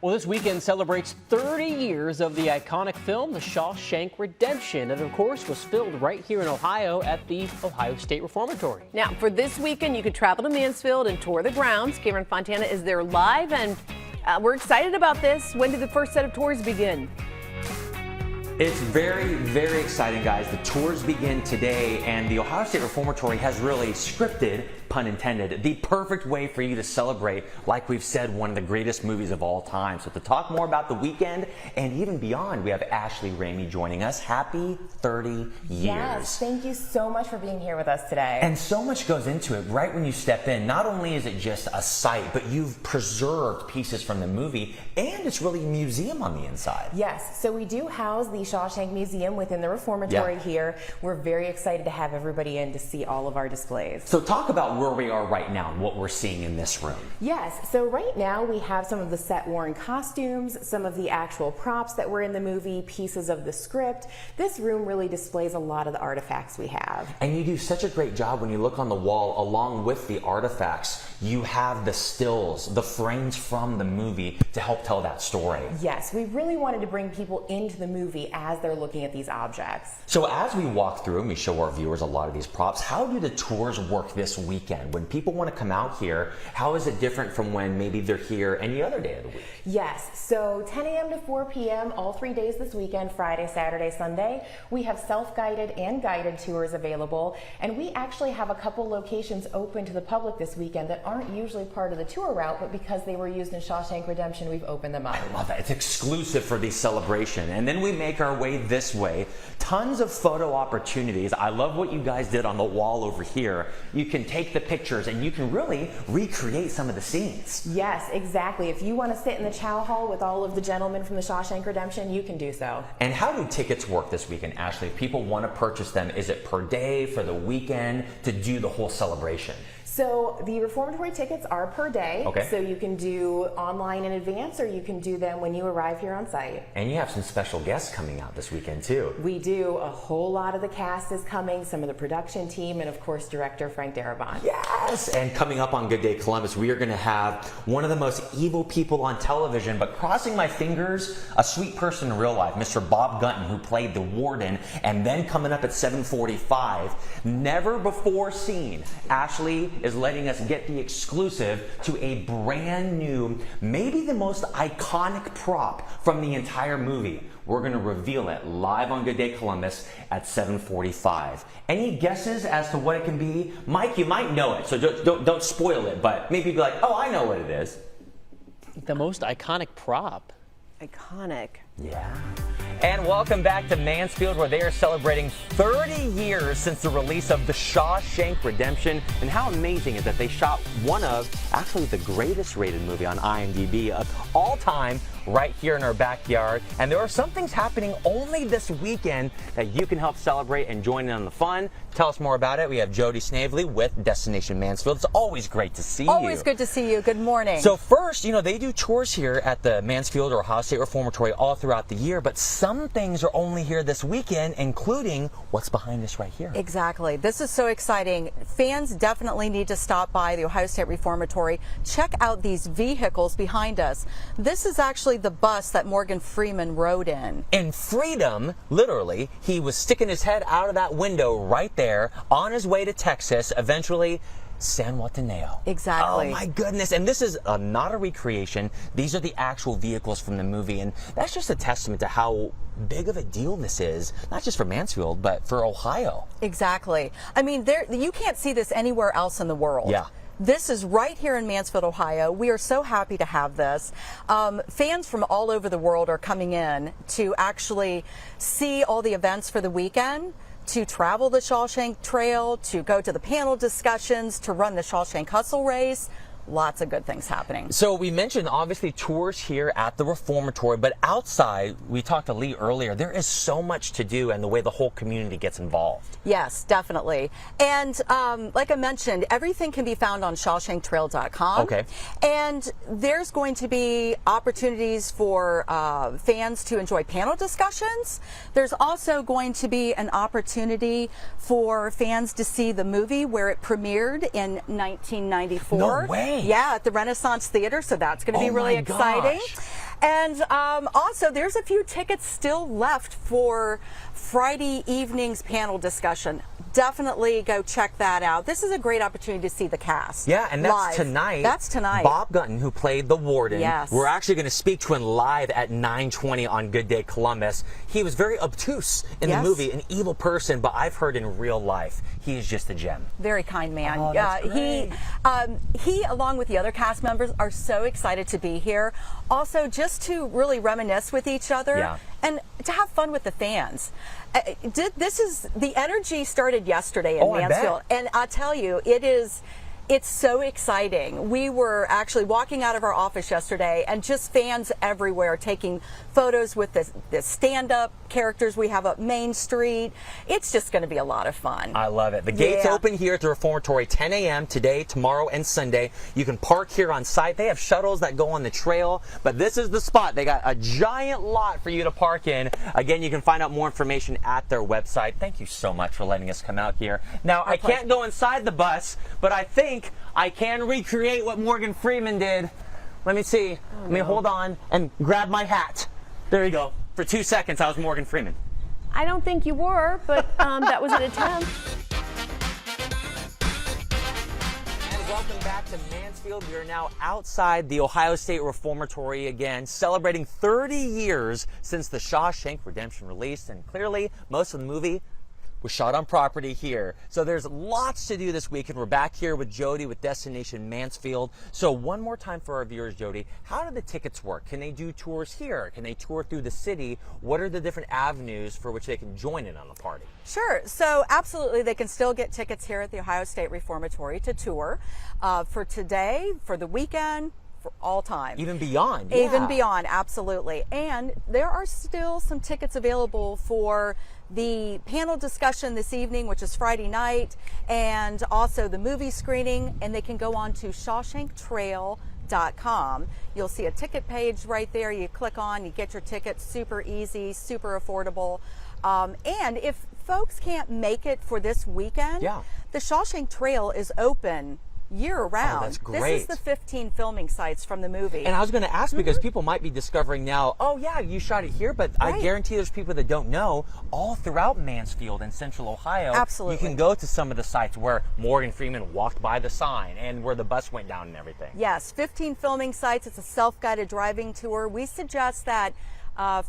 Well, this weekend celebrates 30 years of the iconic film, The Shawshank Redemption, and of course was filmed right here in Ohio at the Ohio State Reformatory. Now, for this weekend, you could travel to Mansfield and tour the grounds. Cameron Fontana is there live, and we're excited about this. When did the first set of tours begin? It's very, very exciting, guys. The tours begin today, and the Ohio State Reformatory has really scripted, pun intended, the perfect way for you to celebrate, like we've said, one of the greatest movies of all time. So to talk more about the weekend and even beyond, we have Ashley Ramey joining us. Happy 30 years. Yes, thank you so much for being here with us today. And so much goes into it right when you step in. Not only is it just a site, but you've preserved pieces from the movie, and it's really a museum on the inside. Yes, so we do house the Shawshank Museum within the Reformatory here. We're very excited to have everybody in to see all of our displays. So talk about where we are right now and what we're seeing in this room. Yes, so right now we have some of the set worn costumes, some of the actual props that were in the movie, pieces of the script. This room really displays a lot of the artifacts we have. And you do such a great job when you look on the wall along with the artifacts. You have the stills, the frames from the movie to help tell that story. Yes, we really wanted to bring people into the movie as they're looking at these objects. So as we walk through and we show our viewers a lot of these props, how do the tours work this weekend? When people want to come out here, how is it different from when maybe they're here any other day of the week? Yes, so 10 a.m. to 4 p.m. all 3 days this weekend, Friday, Saturday, Sunday. We have self-guided and guided tours available, and we actually have a couple locations open to the public this weekend that aren't usually part of the tour route, but because they were used in Shawshank Redemption, we've opened them up. I love that. It's exclusive for the celebration. And then we make our way this way. Tons of photo opportunities. I love what you guys did on the wall over here. You can take the pictures and you can really recreate some of the scenes. Yes, exactly. If you want to sit in the chow hall with all of the gentlemen from the Shawshank Redemption, you can do so. And how do tickets work this weekend, Ashley? If people want to purchase them, is it per day, for the weekend, to do the whole celebration? So the Reformatory tickets are per day, so you can do online in advance or you can do them when you arrive here on site. And you have some special guests coming out this weekend too. We do. A whole lot of the cast is coming, some of the production team, and of course director Frank Darabont. Yes! And coming up on Good Day Columbus, we are going to have one of the most evil people on television, but crossing my fingers, a sweet person in real life, Mr. Bob Gunton, who played the warden, and then coming up at 7:45, never before seen, Ashley is letting us get the exclusive to a brand new, maybe the most iconic prop from the entire movie. We're going to reveal it live on Good Day Columbus at 7:45. Any guesses as to what it can be? Mike, you might know it, so don't spoil it, but maybe be like, oh, I know what it is. The most iconic prop. Iconic. Yeah. And welcome back to Mansfield, where they are celebrating 30 years since the release of The Shawshank Redemption. And how amazing is that they shot one of, actually the greatest rated movie on IMDb of all time right here in our backyard. And there are some things happening only this weekend that you can help celebrate and join in on the fun. Tell us more about it. We have Jody Snavely with Destination Mansfield. It's always great to see you. Always good to see you. Good morning. So first, you know, they do tours here at the Mansfield or Ohio State Reformatory all throughout the year, but some things are only here this weekend, including what's behind us right here. Exactly. This is so exciting. Fans definitely need to stop by the Ohio State Reformatory. Check out these vehicles behind us. This is actually the bus that Morgan Freeman rode in. In Freedom, literally, he was sticking his head out of that window right there on his way to Texas, eventually San Juataneo. Exactly. Oh my goodness. And this is not a recreation. These are the actual vehicles from the movie. And that's just a testament to how big of a deal this is, not just for Mansfield, but for Ohio. Exactly. I mean, you can't see this anywhere else in the world. Yeah. This is right here in Mansfield, Ohio. We are so happy to have this. Fans from all over the world are coming in to actually see all the events for the weekend, to travel the Shawshank Trail, to go to the panel discussions, to run the Shawshank Hustle Race. Lots of good things happening. So we mentioned obviously tours here at the Reformatory, but outside, we talked to Lee earlier, there is so much to do and the way the whole community gets involved. Yes, definitely. And like I mentioned, everything can be found on ShawshankTrail.com. Okay. And there's going to be opportunities for fans to enjoy panel discussions. There's also going to be an opportunity for fans to see the movie where it premiered in 1994. No way. Yeah, at the Renaissance Theater, so that's going to be really exciting. And also, there's a few tickets still left for Friday evening's panel discussion. Definitely go check that out. This is a great opportunity to see the cast. Yeah, and that's live. tonight. That's tonight. Bob Gunton, who played the warden. Yes. We're actually going to speak to him live at 9:20 on Good Day Columbus. He was very obtuse in the movie, an evil person, but I've heard in real life he is just a gem. Very kind man. Oh, that's great. He, along with the other cast members, are so excited to be here. Also, just to really reminisce with each other and to have fun with the fans. The energy started yesterday in Mansfield, and I tell you, it's so exciting. We were actually walking out of our office yesterday, and just fans everywhere taking photos with the stand-up characters we have up Main Street. It's just going to be a lot of fun. I love it. The gates open here at the Reformatory 10 a.m. today, tomorrow, and Sunday. You can park here on site. They have shuttles that go on the trail, but this is the spot. They got a giant lot for you to park in. Again, you can find out more information at their website. Thank you so much for letting us come out here. Now, I can't go inside the bus, but I think I can recreate what Morgan Freeman did. Let me see. Let me hold on and grab my hat. There you go. For 2 seconds, I was Morgan Freeman. I don't think you were, but that was an attempt. And welcome back to Mansfield. We are now outside the Ohio State Reformatory again, celebrating 30 years since the Shawshank Redemption released, and clearly most of the movie was shot on property here. So there's lots to do this weekend. We're back here with Jody with Destination Mansfield. So one more time for our viewers, Jody, how do the tickets work? Can they do tours here? Can they tour through the city? What are the different avenues for which they can join in on the party? Sure. So absolutely, they can still get tickets here at the Ohio State Reformatory to tour for today, for the weekend, for all time. Even beyond. Even beyond, absolutely. And there are still some tickets available for the panel discussion this evening, which is Friday night, and also the movie screening, and they can go on to ShawshankTrail.com. You'll see a ticket page right there. You click on, you get your tickets, super easy, super affordable. And if folks can't make it for this weekend, the Shawshank Trail is open year-round. Oh, that's great. This is the 15 filming sites from the movie. And I was going to ask, because people might be discovering now, oh yeah, you shot it here, but I guarantee there's people that don't know, all throughout Mansfield and Central Ohio, you can go to some of the sites where Morgan Freeman walked by the sign and where the bus went down and everything. Yes, 15 filming sites. It's a self-guided driving tour. We suggest that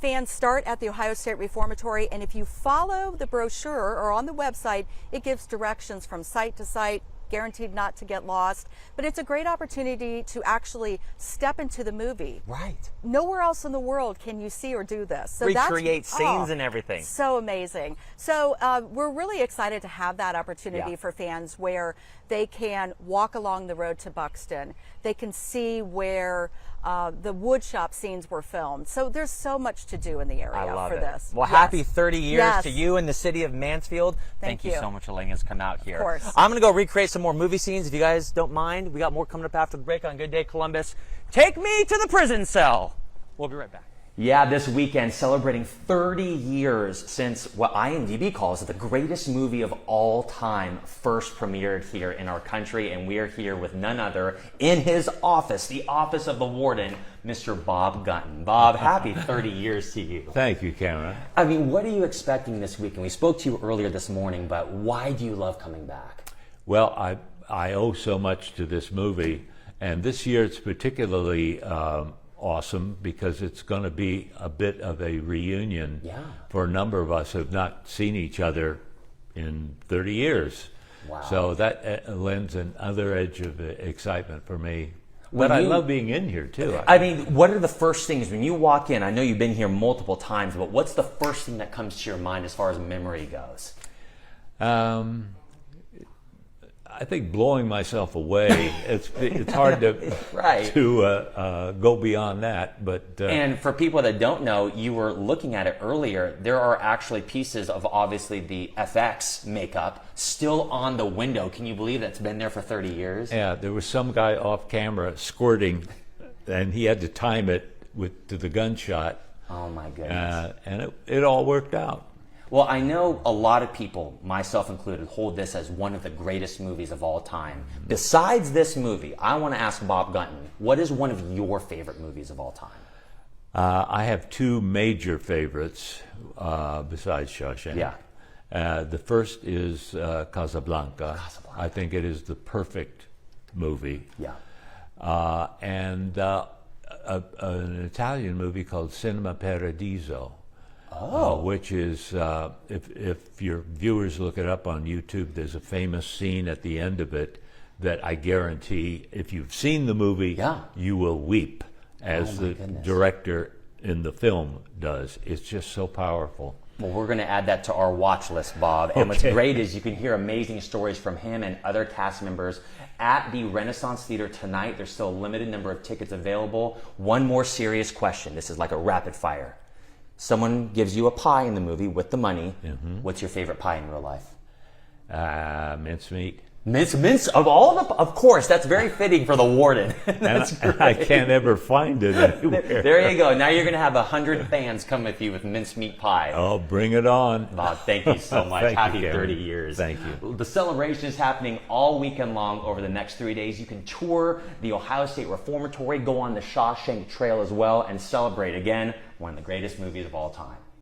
fans start at the Ohio State Reformatory, and if you follow the brochure or on the website, it gives directions from site to site, guaranteed not to get lost. But it's a great opportunity to actually step into the movie. Right. Nowhere else in the world can you see or do this. So recreate scenes and everything. So amazing. So we're really excited to have that opportunity for fans where they can walk along the road to Buxton. They can see where the woodshop scenes were filmed. So there's so much to do in the area for this. Well, happy 30 years to you and the city of Mansfield. Thank you so much for letting us come out here. Of course. I'm going to go recreate some more movie scenes if you guys don't mind. We got more coming up after the break on Good Day Columbus. Take me to the prison cell. We'll be right back. Yeah, this weekend celebrating 30 years since what IMDb calls the greatest movie of all time first premiered here in our country, and we are here with none other in his office, the office of the warden, Mr. Bob Gunton. Bob, happy 30 years to you. Thank you, Cameron. I mean, what are you expecting this weekend? We spoke to you earlier this morning, but why do you love coming back? Well, I owe so much to this movie, and this year it's particularly awesome because it's going to be a bit of a reunion for a number of us who have not seen each other in 30 years. Wow. So that lends another edge of excitement for me. But I love being in here too. I mean, what are the first things when you walk in? I know you've been here multiple times, but what's the first thing that comes to your mind as far as memory goes? I think blowing myself away. It's hard to go beyond that. But and for people that don't know, you were looking at it earlier. There are actually pieces of obviously the FX makeup still on the window. Can you believe that's been there for 30 years? Yeah, there was some guy off camera squirting, and he had to time it to the gunshot. Oh my goodness! And it all worked out. Well, I know a lot of people, myself included, hold this as one of the greatest movies of all time. Besides this movie, I want to ask Bob Gunton, what is one of your favorite movies of all time? I have two major favorites besides Shawshank. Yeah. The first is Casablanca. I think it is the perfect movie. Yeah. And an Italian movie called Cinema Paradiso, which is, if your viewers look it up on YouTube, there's a famous scene at the end of it that I guarantee, if you've seen the movie, you will weep, as the director in the film does. It's just so powerful. Well, we're going to add that to our watch list, Bob. And what's great is you can hear amazing stories from him and other cast members at the Renaissance Theater tonight. There's still a limited number of tickets available. One more serious question. This is like a rapid fire. Someone gives you a pie in the movie with the money. What's your favorite pie in real life? Mincemeat. Mince of all of course, that's very fitting for the warden. That's and I can't ever find it anywhere. There you go. Now you're going to have 100 fans come with you with mincemeat pie. Oh, bring it on. Bob, thank you so much. Thank Happy you, 30 years. Thank you. The celebration is happening all weekend long over the next 3 days. You can tour the Ohio State Reformatory, go on the Shawshank Trail as well, and celebrate, again, one of the greatest movies of all time.